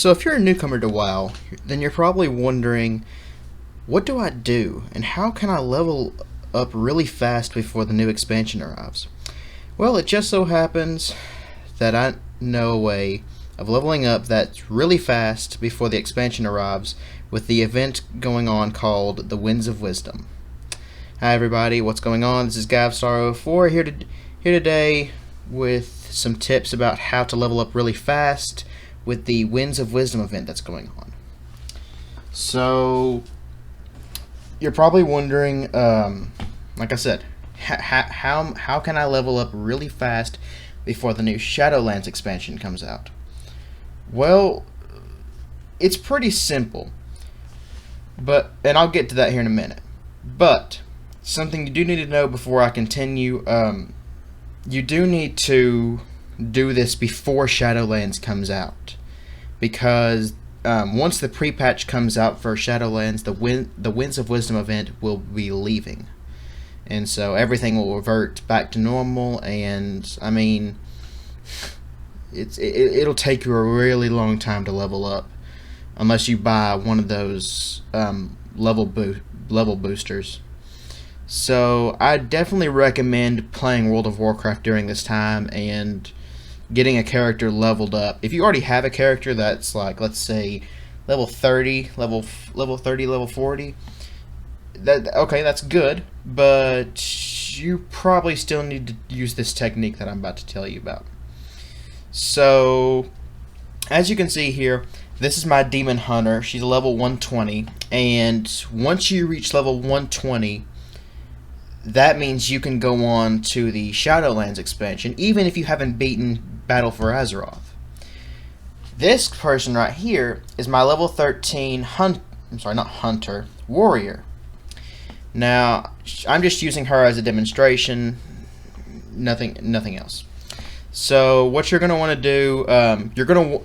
So if you're a newcomer to WoW, then you're probably wondering, what do I do, and how can I level up really fast before the new expansion arrives? Well, it just so happens that I know a way of leveling up that's really fast before the expansion arrives with the event going on called the Winds of Wisdom. Hi everybody, what's going on? This is GavStar04 here today with some tips about how to level up really fast with the Winds of Wisdom event that's going on. So you're probably wondering, like I said, how can I level up really fast before the new Shadowlands expansion comes out? Well, it's pretty simple, and I'll get to that here in a minute. But something you do need to know before I continue, you do need to do this before Shadowlands comes out, because once the pre-patch comes out for Shadowlands, the Winds of Wisdom event will be leaving, and so everything will revert back to normal. And I mean, it'll take you a really long time to level up unless you buy one of those level boosters. So I definitely recommend playing World of Warcraft during this time and getting a character leveled up. If you already have a character that's like, let's say, level 30, level 40, that's good, but you probably still need to use this technique that I'm about to tell you about. So, as you can see here, this is my Demon Hunter. She's level 120, and once you reach level 120, that means you can go on to the Shadowlands expansion, even if you haven't beaten Battle for Azeroth. This person right here is my level 13 warrior. Now, I'm just using her as a demonstration, nothing else. So what you're going to want to do,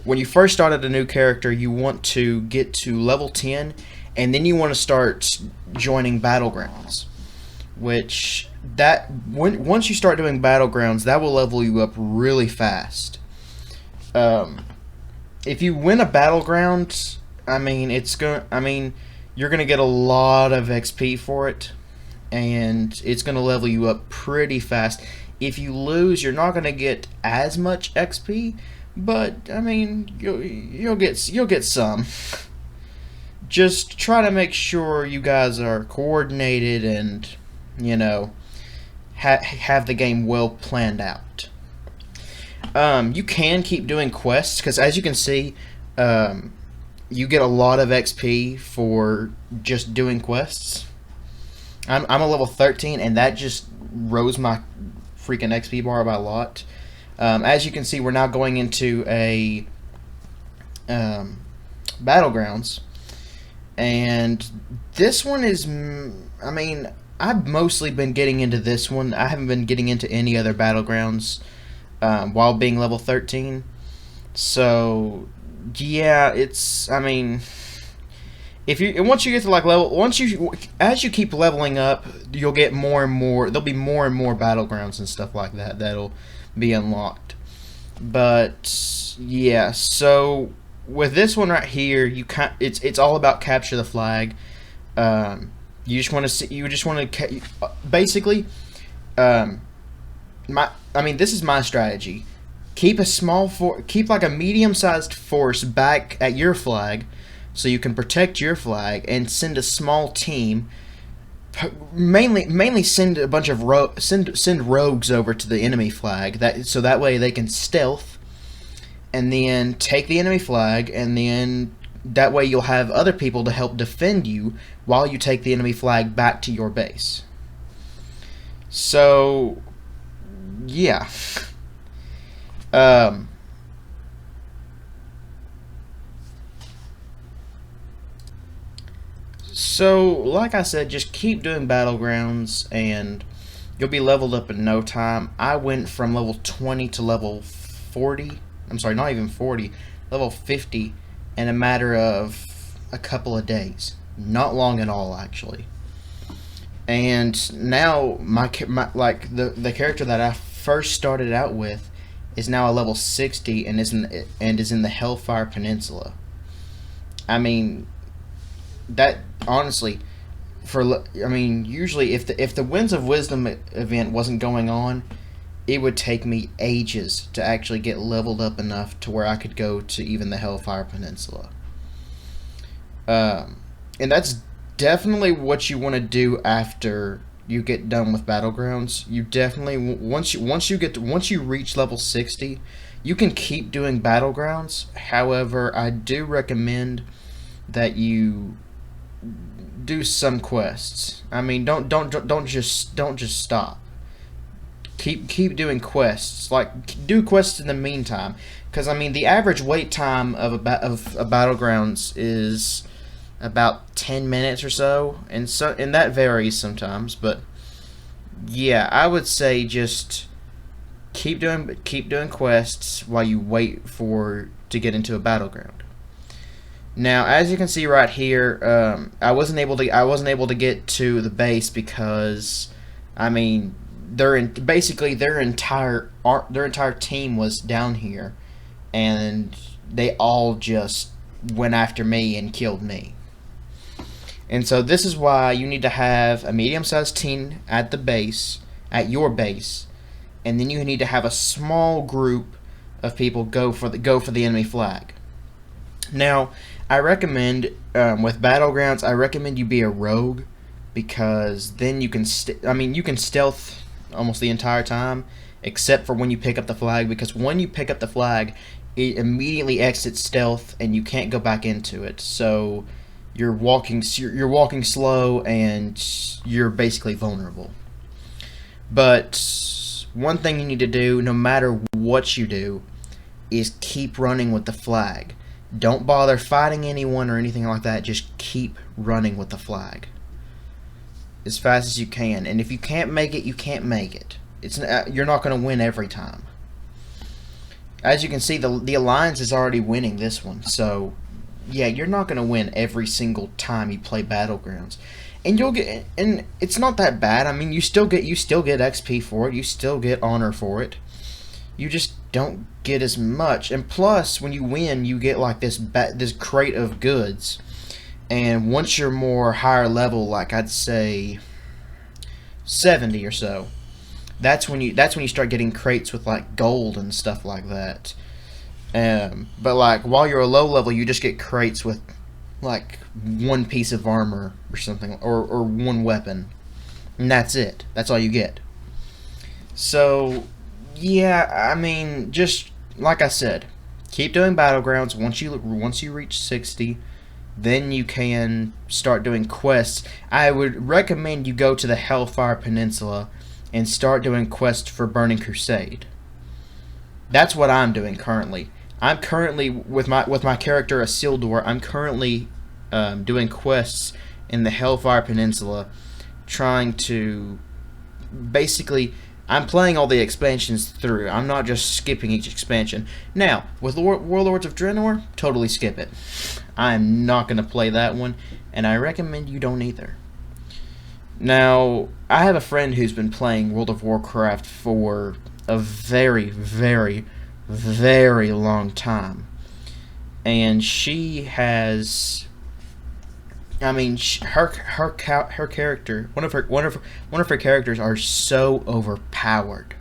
when you first started a new character, you want to get to level 10, and then you want to start joining Battlegrounds. Once you start doing Battlegrounds, that will level you up really fast. If you win a Battleground, you're gonna get a lot of XP for it, and it's gonna level you up pretty fast. If you lose, you're not gonna get as much XP, but I mean, you'll get some. Just try to make sure you guys are coordinated and, you know, have the game well planned out. You can keep doing quests, because as you can see, you get a lot of XP for just doing quests. I'm a level 13, and that just rose my freaking XP bar by a lot. As you can see, we're now going into a Battlegrounds, and this one is, I've mostly been getting into this one. I haven't been getting into any other Battlegrounds while being level 13. So yeah, once you get to like as you keep leveling up, you'll get more and more. There'll be more and more Battlegrounds and stuff like that that'll be unlocked. But yeah, so with this one right here, it's all about capture the flag. You just want to basically, this is my strategy. Keep like a medium-sized force back at your flag, so you can protect your flag, and send a small team. Mainly send a bunch of send rogues over to the enemy flag, so that way they can stealth, and then take the enemy flag, and then that way you'll have other people to help defend you while you take the enemy flag back to your base. So yeah. So, like I said, just keep doing Battlegrounds, and you'll be leveled up in no time. I went from level 20 to level 40. I'm sorry, not even 40. Level 50 in a matter of a couple of days. Not long at all, actually. And now the character that I first started out with is now a level 60 and is in the Hellfire Peninsula. I mean, that honestly, usually if the Winds of Wisdom event wasn't going on, it would take me ages to actually get leveled up enough to where I could go to even the Hellfire Peninsula. Um, and that's definitely what you want to do after you get done with Battlegrounds. You definitely once you reach level 60, you can keep doing Battlegrounds. However, I do recommend that you do some quests. I mean, don't just stop. Keep doing quests. Like, do quests in the meantime, because I mean the average wait time of a Battlegrounds is about 10 minutes or so, and that varies sometimes. But yeah, I would say just keep doing quests while you wait for to get into a battleground. Now, as you can see right here, I wasn't able to get to the base because, I mean, basically their entire team was down here, and they all just went after me and killed me. And so this is why you need to have a medium-sized team at your base, and then you need to have a small group of people go for the enemy flag. Now, I recommend with Battlegrounds, I recommend you be a rogue, because then you can you can stealth almost the entire time, except for when you pick up the flag, because when you pick up the flag, it immediately exits stealth and you can't go back into it. So you're walking slow and you're basically vulnerable. But one thing you need to do, no matter what you do, is keep running with the flag. Don't bother fighting anyone or anything like that. Just keep running with the flag as fast as you can. And if you can't make it, you can't make it. You're not going to win every time. As you can see, the Alliance is already winning this one. So yeah, you're not going to win every single time you play Battlegrounds. And it's not that bad. I mean, you still get XP for it. You still get honor for it. You just don't get as much. And plus, when you win, you get like this crate of goods. And once you're more higher level, like I'd say 70 or so, that's when you start getting crates with like gold and stuff like that. But like while you're a low level, you just get crates with like one piece of armor or something, or one weapon, and that's it. That's all you get. So yeah, I mean, just like I said, keep doing Battlegrounds. Once you reach 60, then you can start doing quests. I would recommend you go to the Hellfire Peninsula and start doing quests for Burning Crusade. That's what I'm doing currently. I'm currently with my character Isildur. I'm currently doing quests in the Hellfire Peninsula, trying to basically. I'm playing all the expansions through. I'm not just skipping each expansion. Now, with Warlords of Draenor, totally skip it. I'm not going to play that one, and I recommend you don't either. Now, I have a friend who's been playing World of Warcraft for a very, very, very long time. And she has... I mean, her character, one of her characters are so overpowered.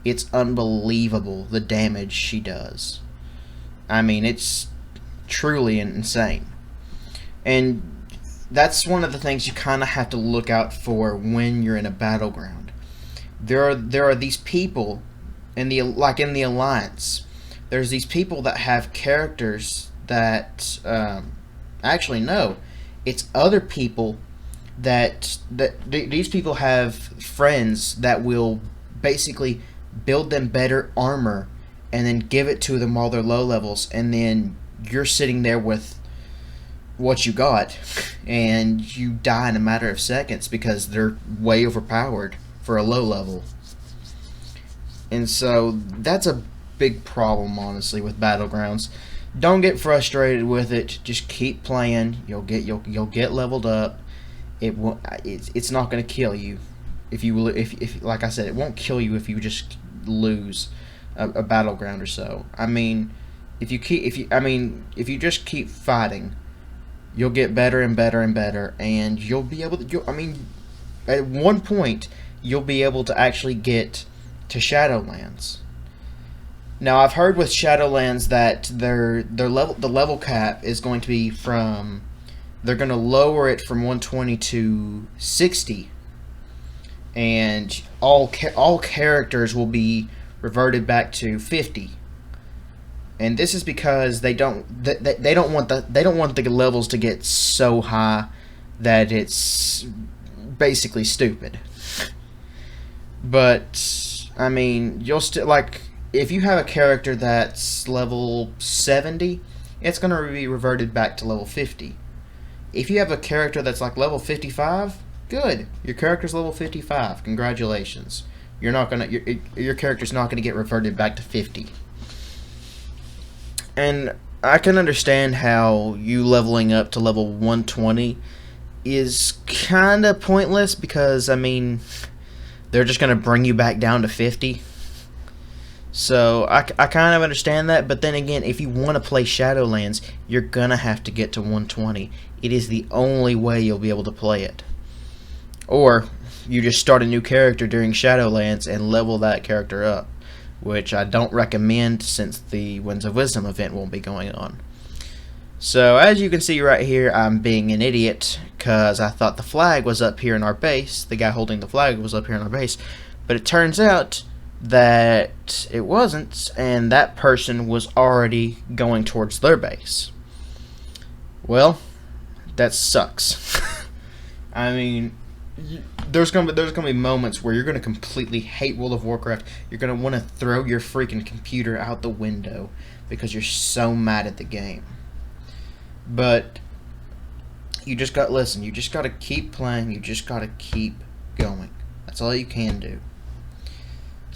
It's unbelievable the damage she does. I mean, it's truly insane. And that's one of the things you kind of have to look out for when you're in a battleground. There are these people in the Alliance. There's these people that have characters that actually no. It's other people that these people have friends that will basically build them better armor and then give it to them while they're low levels, and then you're sitting there with what you got and you die in a matter of seconds because they're way overpowered for a low level. And so that's a big problem, honestly, with Battlegrounds. Don't get frustrated with it. Just keep playing. You'll get leveled up. It's not going to kill you if like I said, it won't kill you if you just lose a battleground or so. I mean, if you just keep fighting, you'll get better and better and better, and you'll be able to. I mean, at one point, you'll be able to actually get to Shadowlands. Now, I've heard with Shadowlands that the level cap is going to be from. They're going to lower it from 120 to 60, and all characters will be reverted back to 50. And this is because they don't want the levels to get so high that it's basically stupid. But I mean, you'll still like if you have a character that's level 70, it's going to be reverted back to level 50. If you have a character that's like level 55, good. Your character's level 55. Congratulations. Your character's not gonna get reverted back to 50. And I can understand how you leveling up to level 120 is kind of pointless because I mean they're just gonna bring you back down to 50. So I kind of understand that, but then again, if you want to play Shadowlands, you're gonna have to get to 120. It is the only way you'll be able to play it. Or you just start a new character during Shadowlands and level that character up, which I don't recommend since the Winds of Wisdom event won't be going on. So as you can see right here, I'm being an idiot because I thought the flag was up here in our base. The guy holding the flag was up here in our base, but it turns out that it wasn't, and that person was already going towards their base. Well, that sucks. I mean, there's gonna be moments where you're gonna completely hate World of Warcraft. You're gonna want to throw your freaking computer out the window because you're so mad at the game. But you just got listen. You just gotta keep playing. You just gotta keep going. That's all you can do.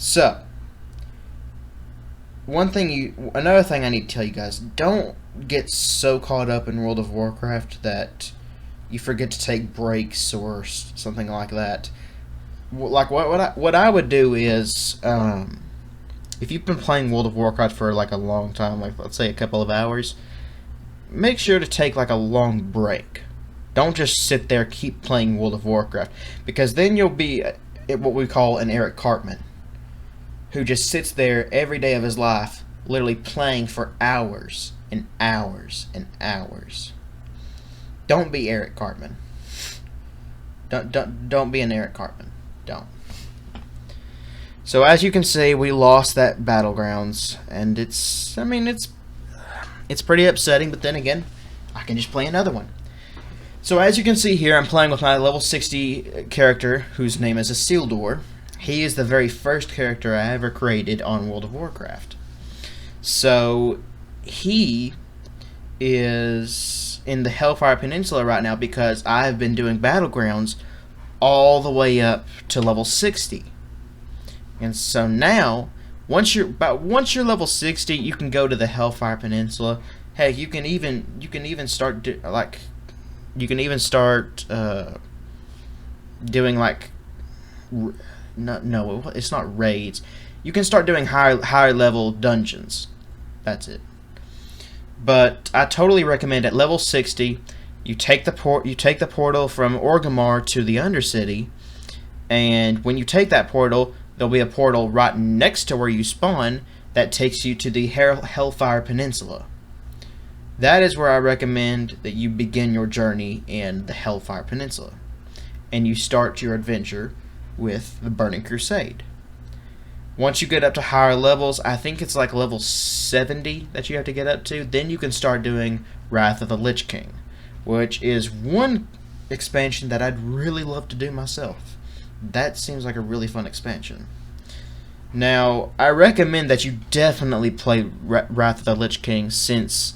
So, another thing I need to tell you guys, don't get so caught up in World of Warcraft that you forget to take breaks or something like that. Like what I would do is, if you've been playing World of Warcraft for like a long time, like let's say a couple of hours, make sure to take like a long break. Don't just sit there keep playing World of Warcraft, because then you'll be what we call an Eric Cartman, who just sits there every day of his life, literally playing for hours and hours and hours. Don't be Eric Cartman. Don't be an Eric Cartman. Don't. So as you can see, we lost that Battlegrounds, and it's pretty upsetting. But then again, I can just play another one. So as you can see here, I'm playing with my level 60 character, whose name is Isildur. He is the very first character I ever created on World of Warcraft. So he is in the Hellfire Peninsula right now because I've been doing Battlegrounds all the way up to level 60. And so now, once you're level 60, you can go to the Hellfire Peninsula. Heck, you can even start doing like no, it's not raids. You can start doing higher level dungeons. That's it. But I totally recommend at level 60, you take the portal from Orgrimmar to the Undercity, and when you take that portal, there'll be a portal right next to where you spawn that takes you to the Hellfire Peninsula. That is where I recommend that you begin your journey in the Hellfire Peninsula, and you start your adventure with the Burning Crusade. Once you get up to higher levels, I think it's like level 70 that you have to get up to, then you can start doing Wrath of the Lich King, which is one expansion that I'd really love to do myself. That seems like a really fun expansion. Now, I recommend that you definitely play Wrath of the Lich King since,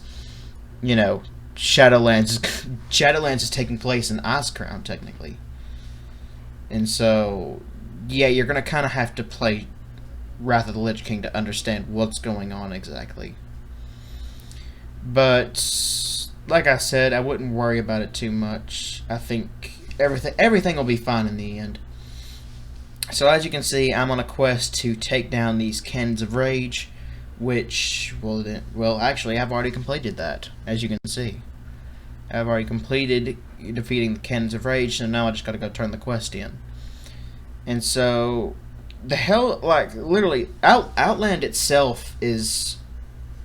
you know, Shadowlands is taking place in Icecrown, technically. And so, yeah, you're going to kind of have to play Wrath of the Lich King to understand what's going on exactly. But, like I said, I wouldn't worry about it too much. I think everything will be fine in the end. So as you can see, I'm on a quest to take down these Cannons of Rage, which, well, actually, I've already completed that, as you can see. I've already completed defeating the Cannons of Rage, so now I just gotta go turn the quest in. And so, the hell, like, literally, Outland itself is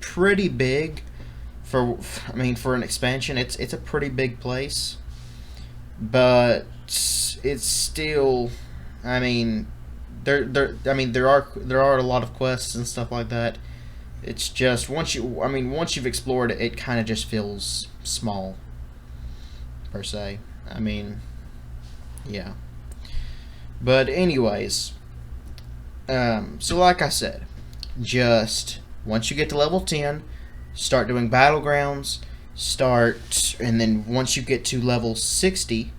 pretty big for an expansion. It's a pretty big place, but it's still, I mean, there are a lot of quests and stuff like that. It's just once you've explored it, it kind of just feels small per se. I mean, yeah. But anyways, so like I said, just once you get to level 10, start doing battlegrounds. And then once you get to level 60,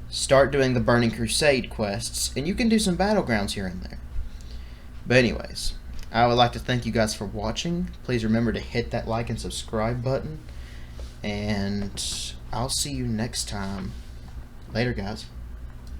start doing the Burning Crusade quests, and you can do some battlegrounds here and there. But anyways, I would like to thank you guys for watching. Please remember to hit that like and subscribe button, and I'll see you next time. Later, guys.